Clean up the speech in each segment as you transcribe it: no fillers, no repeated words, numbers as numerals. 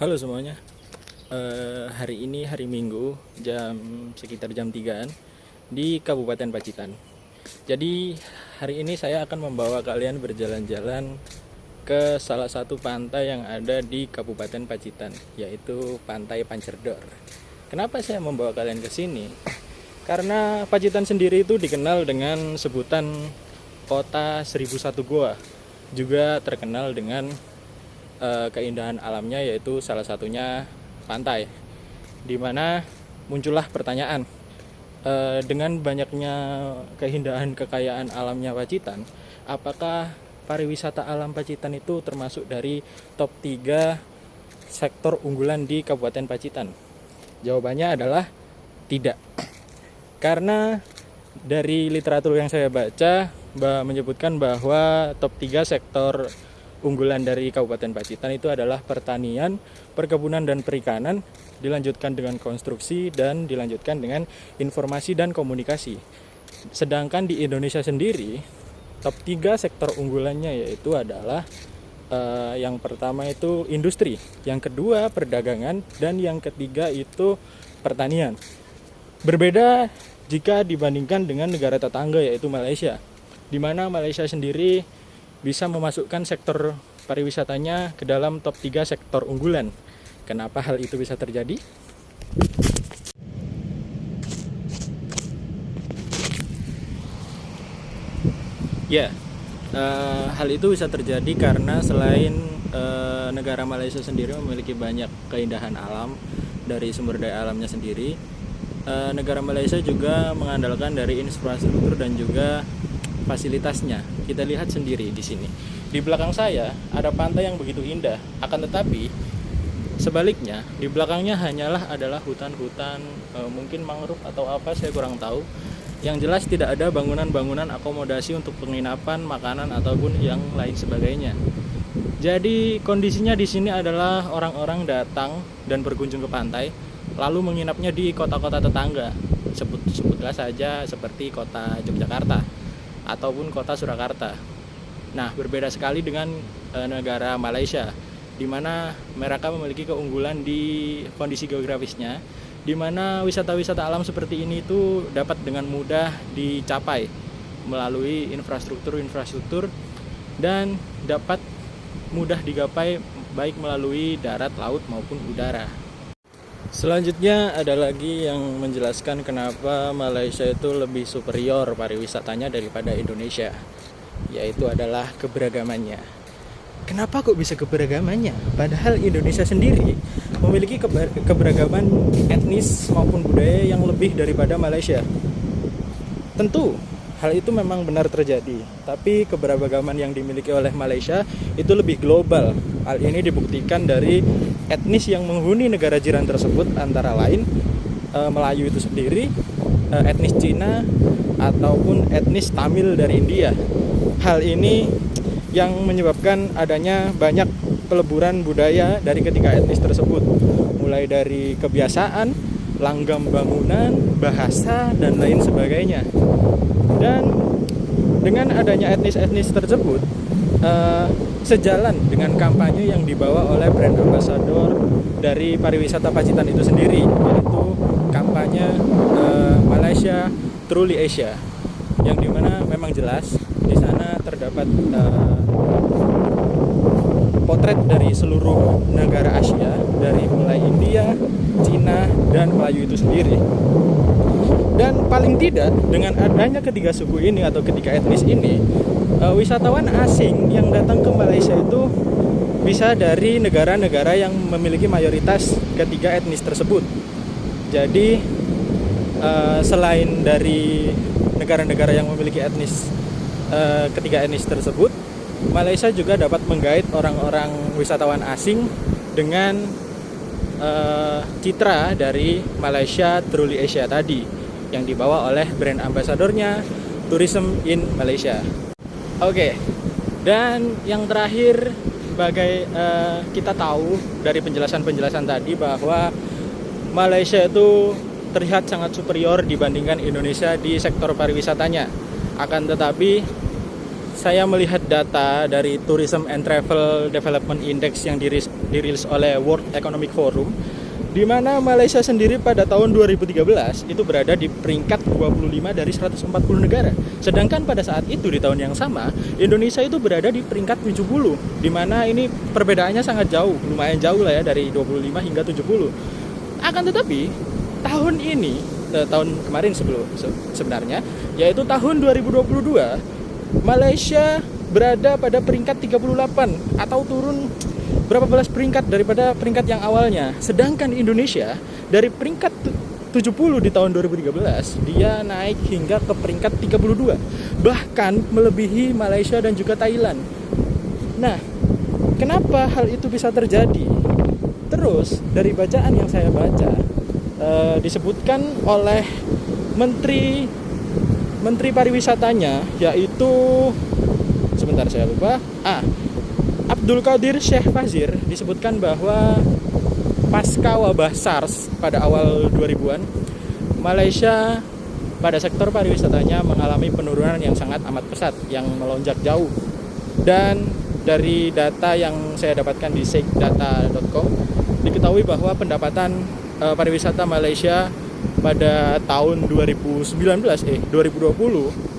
Halo semuanya. Hari ini hari Minggu sekitar jam 3-an di Kabupaten Pacitan. Jadi hari ini saya akan membawa kalian berjalan-jalan ke salah satu pantai yang ada di Kabupaten Pacitan, yaitu Pantai Pancerdor. Kenapa saya membawa kalian ke sini? Karena Pacitan sendiri itu dikenal dengan sebutan Kota 1001 Goa. Juga terkenal dengan keindahan alamnya, yaitu salah satunya pantai, dimana muncullah pertanyaan, dengan banyaknya keindahan kekayaan alamnya Pacitan, apakah pariwisata alam Pacitan itu termasuk dari top 3 sektor unggulan di Kabupaten Pacitan? Jawabannya adalah tidak, karena dari literatur yang saya baca menyebutkan bahwa top 3 sektor unggulan dari Kabupaten Pacitan itu adalah pertanian, perkebunan dan perikanan, dilanjutkan dengan konstruksi, dan dilanjutkan dengan informasi dan komunikasi. Sedangkan di Indonesia sendiri, top 3 sektor unggulannya yaitu adalah yang pertama itu industri, yang kedua perdagangan, dan yang ketiga itu pertanian. Berbeda jika dibandingkan dengan negara tetangga yaitu Malaysia, di mana Malaysia sendiri bisa memasukkan sektor pariwisatanya ke dalam top 3 sektor unggulan. Kenapa hal itu bisa terjadi? Ya, hal itu bisa terjadi karena selain negara Malaysia sendiri memiliki banyak keindahan alam dari sumber daya alamnya sendiri, negara Malaysia juga mengandalkan dari infrastruktur dan juga fasilitasnya. Kita lihat sendiri di sini. Di belakang saya ada pantai yang begitu indah, akan tetapi sebaliknya di belakangnya adalah hutan-hutan, mungkin mangrove atau apa, saya kurang tahu. Yang jelas tidak ada bangunan-bangunan akomodasi untuk penginapan, makanan ataupun yang lain sebagainya. Jadi kondisinya di sini adalah orang-orang datang dan berkunjung ke pantai, lalu menginapnya di kota-kota tetangga. Sebutlah saja seperti kota Yogyakarta ataupun kota Surakarta. Nah, berbeda sekali dengan negara Malaysia, di mana mereka memiliki keunggulan di kondisi geografisnya, di mana wisata-wisata alam seperti ini itu dapat dengan mudah dicapai melalui infrastruktur dan dapat mudah digapai baik melalui darat, laut maupun udara. Selanjutnya ada lagi yang menjelaskan kenapa Malaysia itu lebih superior pariwisatanya daripada Indonesia, yaitu adalah keberagamannya. Kenapa kok bisa keberagamannya? Padahal Indonesia sendiri memiliki keberagaman etnis maupun budaya yang lebih daripada Malaysia. Tentu hal itu memang benar terjadi, tapi keberagaman yang dimiliki oleh Malaysia itu lebih global. Hal ini dibuktikan dari etnis yang menghuni negara jiran tersebut, antara lain Melayu itu sendiri, etnis Cina, ataupun etnis Tamil dari India. Hal ini yang menyebabkan adanya banyak peleburan budaya dari ketiga etnis tersebut, mulai dari kebiasaan, langgam bangunan, bahasa, dan lain sebagainya. Dan dengan adanya etnis-etnis tersebut, sejalan dengan kampanye yang dibawa oleh brand ambassador dari pariwisata Pacitan itu sendiri, yaitu kampanye Malaysia Truly Asia, yang dimana memang jelas di sana terdapat potret dari seluruh negara Asia, dari mulai India, Cina, dan Melayu itu sendiri. Dan paling tidak dengan adanya ketiga suku ini atau ketiga etnis ini, wisatawan asing yang datang ke Malaysia itu bisa dari negara-negara yang memiliki mayoritas ketiga etnis tersebut. Jadi selain dari negara-negara yang memiliki ketiga etnis tersebut, Malaysia juga dapat menggait orang-orang wisatawan asing dengan citra dari Malaysia Truly Asia tadi, yang dibawa oleh brand ambasadornya Tourism in Malaysia. Oke, dan yang terakhir, kita tahu dari penjelasan tadi bahwa Malaysia itu terlihat sangat superior dibandingkan Indonesia di sektor pariwisatanya. Akan tetapi saya melihat data dari Tourism and Travel Development Index yang dirilis oleh World Economic Forum, di mana Malaysia sendiri pada tahun 2013 itu berada di peringkat 25 dari 140 negara. Sedangkan pada saat itu di tahun yang sama, Indonesia itu berada di peringkat 70, di mana ini perbedaannya sangat jauh, lumayan jauh lah ya, dari 25 hingga 70. Akan tetapi tahun ini, tahun kemarin sebenarnya, yaitu tahun 2022, Malaysia berada pada peringkat 38 atau turun berapa belas peringkat daripada peringkat yang awalnya. Sedangkan Indonesia dari peringkat 70 di tahun 2013 dia naik hingga ke peringkat 32, bahkan melebihi Malaysia dan juga Thailand. Nah, kenapa hal itu bisa terjadi? Terus dari bacaan yang saya baca, disebutkan oleh Menteri pariwisatanya, yaitu sebentar saya lupa, Abdul Qadir Syekh Fazir, disebutkan bahwa pasca wabah SARS pada awal 2000-an, Malaysia pada sektor pariwisatanya mengalami penurunan yang sangat amat pesat, yang melonjak jauh. Dan dari data yang saya dapatkan di sheikhData.com, diketahui bahwa pendapatan pariwisata Malaysia pada tahun 2020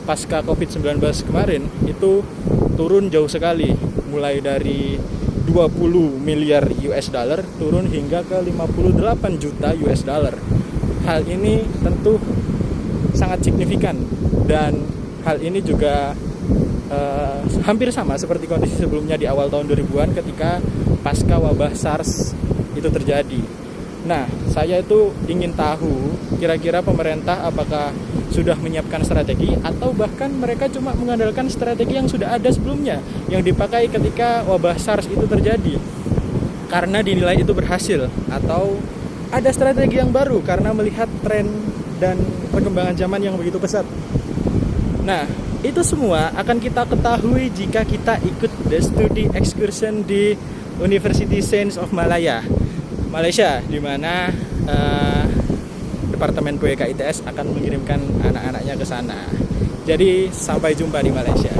pasca COVID-19 kemarin itu turun jauh sekali, mulai dari 20 miliar US dollar turun hingga ke 58 juta US dollar. Hal ini tentu sangat signifikan, dan hal ini juga hampir sama seperti kondisi sebelumnya di awal tahun 2000-an ketika pasca wabah SARS itu terjadi. Nah, saya itu ingin tahu kira-kira pemerintah apakah sudah menyiapkan strategi atau bahkan mereka cuma mengandalkan strategi yang sudah ada sebelumnya yang dipakai ketika wabah SARS itu terjadi karena dinilai itu berhasil, atau ada strategi yang baru karena melihat tren dan perkembangan zaman yang begitu pesat. Nah, itu semua akan kita ketahui jika kita ikut the study excursion di University Sains of Malaya, Malaysia, di mana Departemen PWK ITS akan mengirimkan anak-anaknya ke sana. Jadi sampai jumpa di Malaysia.